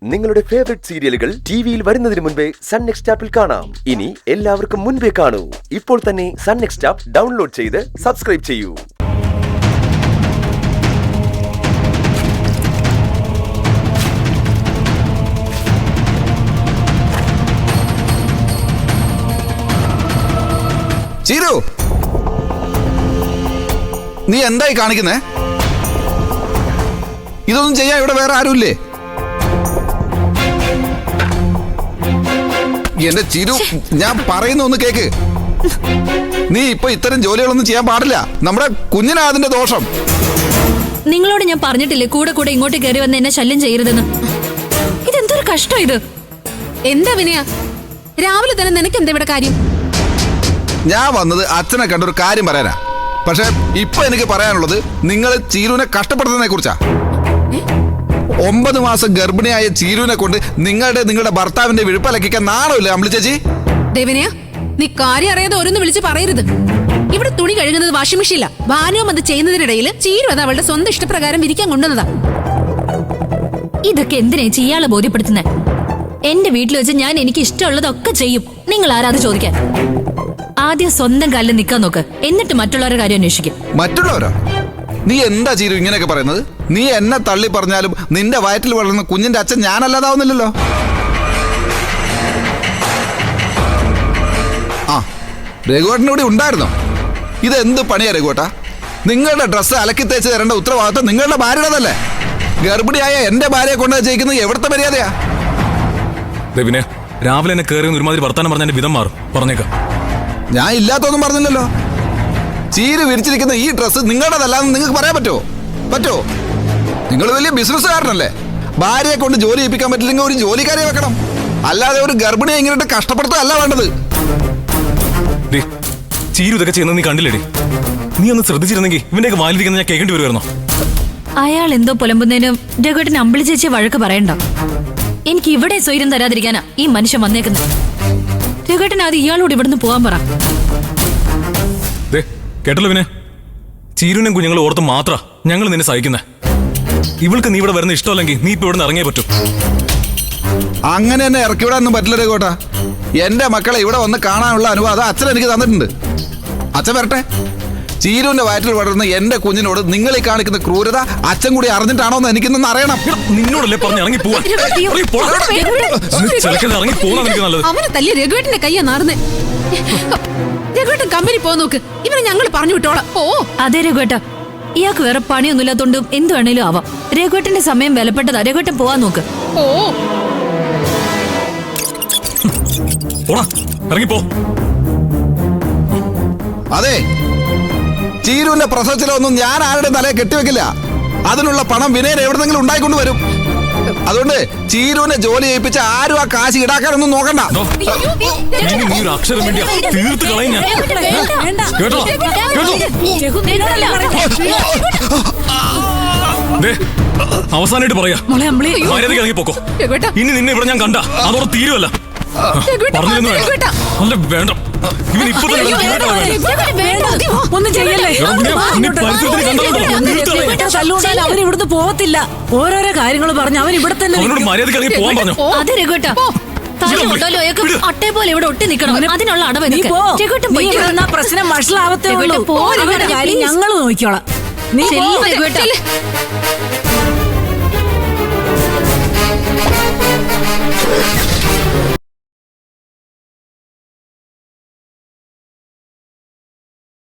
നിങ്ങളുടെ ഫേവറേറ്റ് സീരിയലുകൾ ടിവിയിൽ വരുന്നതിന് മുൻപേ സൺ നെക്സ്റ്റ് ആപ്പിൽ കാണാം. ഇനി എല്ലാവർക്കും മുൻപേ കാണൂ. ഇപ്പോൾ തന്നെ സൺ നെക്സ്റ്റ് ആപ്പ് ഡൗൺലോഡ് ചെയ്ത് സബ്സ്ക്രൈബ് ചെയ്യൂ. ചീരു, നീ എന്തായി കാണിക്കുന്നേ? ഇതൊന്നും ചെയ്യാൻ ഇവിടെ വേറെ ആരുമില്ലേ? എന്റെ ചിരു, ഞാൻ പറയുന്ന ഒന്ന് കേക്ക്. നീ ഇപ്പൊ ഇത്തരം ജോലികളൊന്നും ചെയ്യാൻ പാടില്ല. നമ്മുടെ കുഞ്ഞിനാ അതിന്റെ ദോഷം. നിങ്ങളോട് ഞാൻ പറഞ്ഞിട്ടില്ലേ കൂടെ കൂടെ ഇങ്ങോട്ട് കയറി വന്ന് എന്നെ ശല്യം ചെയ്യരുതെന്ന്? ഇതെന്തൊരു കഷ്ടം ഇത്. എന്താ വിനയ, രാവിലെ തന്നെ നിനക്ക് എന്താ ഇവിടെ കാര്യം? ഞാൻ വന്നത് അച്ഛനെ കണ്ടൊരു കാര്യം പറയാനാ. പക്ഷെ ഇപ്പൊ എനിക്ക് പറയാനുള്ളത് നിങ്ങൾ ചീരുവിനെ കഷ്ടപ്പെടുന്നതിനെ കുറിച്ചാ. 9 മാസം ഗർഭിണിയായ ചീരുവിനെ കൊണ്ട് നിങ്ങളുടെ ഭർത്താവിന്റെ വിഴുപ്പലക്കിക്കാൻ നാണമില്ലേ അമ്പിളി ചേച്ചി? ദേവനയ, നീ കാര്യം അറിയാതെ ഓരോന്ന് വിളിച്ച് പറയരുത്. ഇവിടെ തുണി കഴുകുന്നത് വാഷിംഗ് മെഷീനില്ല. ഭാനുവും അത് ചെയ്യുന്നതിനിടയിൽ ചീരു അത് അവളുടെ സ്വന്തം ഇഷ്ടപ്രകാരം വിരിക്കാൻ കൊണ്ടുവന്നതാ. ഇതൊക്കെ എന്തിനാ ഇയാളെ ബോധ്യപ്പെടുത്തുന്നത്? എന്റെ വീട്ടിൽ വെച്ച് ഞാൻ എനിക്ക് ഇഷ്ടമുള്ളതൊക്കെ ചെയ്യും. നിങ്ങൾ ആരാത് ചോദിക്കാൻ? ആദ്യം സ്വന്തം കാലിൽ നിൽക്കാൻ നോക്ക്, എന്നിട്ട് മറ്റുള്ളവരുടെ കാര്യം അന്വേഷിക്കും. മറ്റുള്ളവരോ? നീ എന്താ ചീരു ഇങ്ങനെയൊക്കെ പറയുന്നത്? നീ എന്നെ തള്ളി പറഞ്ഞാലും നിന്റെ വയറ്റിൽ വളർന്ന കുഞ്ഞിന്റെ അച്ഛൻ ഞാനല്ലാതാവുന്നില്ലല്ലോ. ആ, രഘുവേട്ടൻ ഇവിടെ ഉണ്ടായിരുന്നോ? ഇതെന്ത് പണിയാ രഘുവേട്ടാ? നിങ്ങളുടെ ഡ്രസ്സ് അലക്കി തേച്ച് തരേണ്ട ഉത്തരവാദിത്വം നിങ്ങളുടെ ഭാര്യയുടേതല്ലേ? ഗർഭിണിയായ എന്റെ ഭാര്യയെ കൊണ്ട് ജയിക്കുന്നത് എവിടുത്തെ മര്യാദയാ? പിന്നെ രാവിലെ എന്നെ കയറി ഒരുമാതിരി വർത്താനം പറഞ്ഞ വിധം മാറും. പറഞ്ഞേക്കാം. ഞാൻ ഇല്ലാത്തൊന്നും പറഞ്ഞില്ലല്ലോ. ചീര് വിരിച്ചിരിക്കുന്ന ഈ ഡ്രസ്സ് നിങ്ങളുടേതല്ലാന്ന് നിങ്ങൾക്ക് പറയാൻ പറ്റുമോ? നിങ്ങൾ വലിയ ബിസിനസ്സുകാരനല്ലേ? ഭാര്യയെ കൊണ്ട് ജോലി ചെയ്യിപ്പിക്കാൻ പറ്റില്ലെങ്കിൽ ഒരു ജോലിക്കാരെ വെക്കണം. അല്ലാതെ ഒരു ഗർഭിണിയെ ഇങ്ങനെ കഷ്ടപ്പെടുത്തല്ല വേണ്ടത്. ചീരു ഇതൊക്കെ ചെയ്യുന്നത് നീ കണ്ടില്ലേടി? നീ ഒന്ന് ശ്രദ്ധിച്ചിരുന്നെങ്കിൽ ഇവന്റെയൊക്കെ വാലിരിക്കുന്ന ഞാൻ കേൾക്കേണ്ടി വരുമായിരുന്നോ? അയാൾ എന്തോ പുലമ്പുന്നതിന് രഘുവേട്ടൻ അമ്പിളി ചേച്ചി വഴക്ക് പറയണ്ട. എനിക്ക് ഇവിടെ സ്വൈര്യം തരാതിരിക്കാനാ ഈ മനുഷ്യൻ വന്നേക്കുന്നത്. രഘുവേട്ടൻ അത് ഇയാളോട് ഇവിടുന്ന് പോകാൻ പറ. കേട്ടല്ലോ പിന്നെ, ചീരുവിനും കുഞ്ഞുങ്ങളും ഓർത്ത് മാത്ര ഞങ്ങൾ നിന്നെ സഹിക്കുന്നേ. ഇവൾക്ക് നീ ഇവിടെ വരുന്ന ഇഷ്ടമല്ലെങ്കിൽ നീ ഇപ്പൊ ഇവിടെ നിന്ന് ഇറങ്ങിയേ പറ്റൂ. അങ്ങനെ തന്നെ ഇറക്കി വിടാനൊന്നും പറ്റില്ല രഘുവേട്ടാ. എന്റെ മക്കളെ ഇവിടെ വന്ന് കാണാനുള്ള അനുവാദം അച്ഛൻ എനിക്ക് തന്നിട്ടുണ്ട്. അച്ഛൻ വരട്ടെ. ചീരുവിന്റെ വയറ്റിൽ വളർന്ന എന്റെ കുഞ്ഞിനോട് നിങ്ങൾ ഈ കാണിക്കുന്ന ക്രൂരത അച്ഛൻ കൂടി അറിഞ്ഞിട്ടാണോ എന്ന് എനിക്കൊന്നും അറിയണം. നിന്നോടല്ലേ പറഞ്ഞ് ഇറങ്ങി പോവാൻ? അവനെ തല്ലി രഘുവേട്ടന്റെ കയ്യാ നാറുന്നേ. രഘുവേട്ടൻ കമ്പനി പോ നോക്ക്. ഇവനെ ഞങ്ങൾ പറഞ്ഞു വിട്ടോളാം. ഓ അതെ രഘുവേട്ട, ഇയാൾക്ക് വേറെ പണിയൊന്നും ഇല്ലാത്തോണ്ട് എന്ത് വേണേലും ആവാം. രഘുവേട്ടന്റെ സമയം വിലപ്പെട്ടതാ. രഘുവേട്ടൻ പോവാൻ നോക്ക്. ഓ ഇറങ്ങിപ്പോ. അതെ, ചീരുവിന്റെ പ്രസവത്തിലൊന്നും ഞാൻ ആരുടെ തലയെ കെട്ടിവെക്കില്ല. അതിനുള്ള പണം വിനയൻ എവിടെന്നെങ്കിലും ഉണ്ടായിക്കൊണ്ട് വരും. അതുകൊണ്ട് ചീരുവിനെ ജോലി ചെയ്യിപ്പിച്ച ആരും ആ കാശ് ഈടാക്കാനൊന്നും നോക്കണ്ട. നീ ഒരു അക്ഷരം വേണ്ടിയാ തീർത്ത് കളയും ഞാൻ. കേട്ടോ? അവസാനമായിട്ട് പറയാ, മര്യാദയ്ക്ക് ഇറങ്ങിപ്പോക്കോ. ഇനി നിന്നെ ഇവിടെ ഞാൻ കണ്ട അതോടെ തീരുവല്ല. പറഞ്ഞിരുന്നു അല്ല വേണ്ട. ഇവൻ ഇപ്പൊ അവരിവിടുന്ന് പോകത്തില്ല. ഓരോരോ കാര്യങ്ങൾ പറഞ്ഞ് അവൻ ഇവിടെ തന്നെ അവനോട് മര്യാദയ്ക്ക് ഇറങ്ങി പോകാൻ പറഞ്ഞു. അതെ രഘുവേട്ട, അട്ടേ പോലെ ഇവിടെ ഒട്ടി നിൽക്കണം. അതിനുള്ള അടവ് പ്രശ്നം വഷളാവത്തേ ഉള്ളൂ. കാര്യം ഞങ്ങൾ നോക്കിക്കോളാം. നീ രഘുവേട്ട.